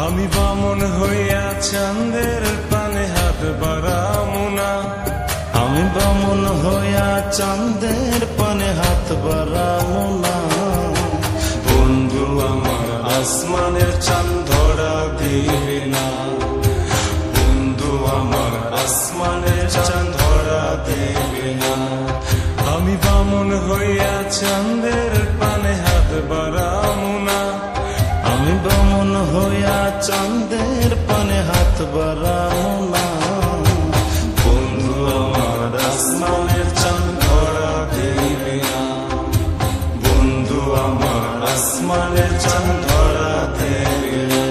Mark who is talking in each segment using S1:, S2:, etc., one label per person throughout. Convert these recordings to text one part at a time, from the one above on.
S1: আমি বামন হইয়া চাঁদের পানে হাত বাড়ামু না।
S2: আমি বামন হইয়া চাঁদের পানে হাত বাড়ামু না।
S1: বন্ধু আমার আসমানের চাঁদ ধরা দিবে না। বন্ধু আমার আসমানের চাঁদ ধরা দেবে না। আমি বামন হইয়া চাঁদের পানে হাত বাড়ামু না।
S2: আমি বামন হইয়া চাঁদের পানে হাত বাড়ামু না।
S1: বন্ধু আমার আসমানের চাঁদ ধরা দেবে না। বন্ধু আমার আসমানের চাঁদ ধরা দেবে না।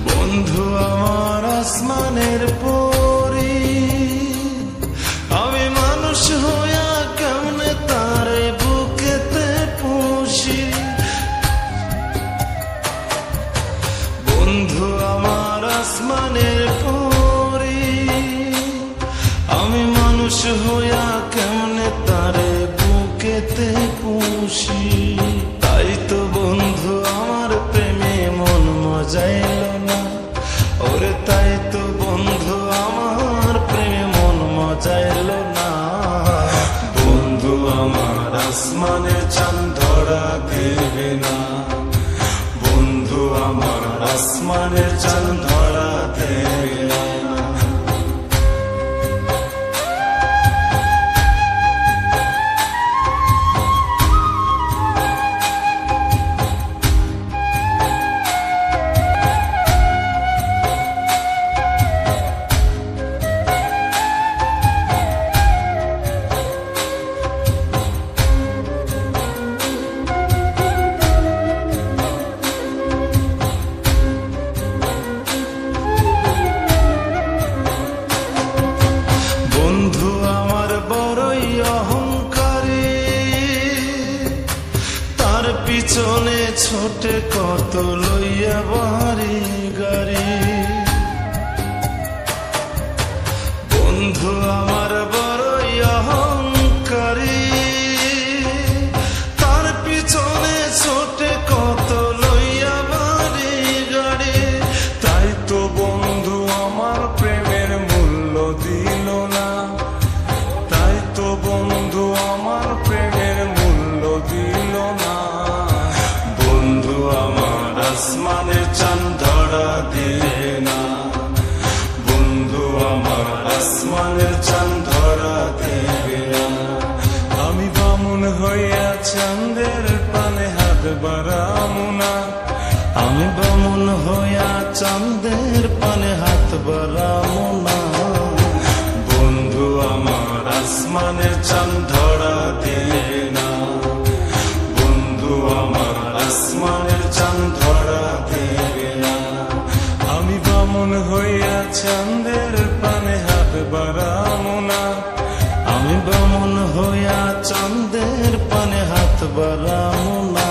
S2: বন্ধু আমার আসমানের পরি, আমি মানুষ হইয়া কেমনে তারে বুকেতে পুষি। বন্ধু আমার আসমানের পরি, আমি মানুষ হইয়া কেমনে তারে বুকেতে পুষি। তাই তো বন্ধু আমার প্রেমে মন মজাইল না। ওরে তাই তো বন্ধু আমার প্রেমে মন মজাইল না।
S1: বন্ধু আমার আসমানের চাঁদ ধরা দেবে না। বন্ধু আমার আসমানের চাঁদ ধরা দেবে না।
S2: বন্ধু আমার বড়ই অহংকারী, তার পিছনে ছোটে কত লইয়া বাড়ি গাড়ি। বন্ধু আমার বড়ই অহংকারী, তার পিছনে ছোটে কত লইয়া বাড়ি গাড়ি।
S1: তাই তো বন্ধু আমার প্রেমের মূল্য দিল না। তাই তো বন্ধু আমার প্রেমের মূল্য দিল না। বন্ধু আমার আসমানের চাঁদ ধরা দেবে না। বন্ধু আমার আসমানের চাঁদ ধরা দেবে না। আমি বামন হইয়া চাঁদের পানে হাত বাড়ামু না।
S2: আমি বামন হইয়া চাঁদের পানে হাত বাড়ামু না।
S1: বন্ধু আমার আসমানের চাঁদ ধরা দেবে না। বন্ধু আমার আসমানের চাঁদ ধরা দেবে না। আমি বামন হইয়া চাঁদের পানে হাত বাড়ামু না।
S2: আমি বামন হইয়া চাঁদের পানে হাত বাড়ামু না।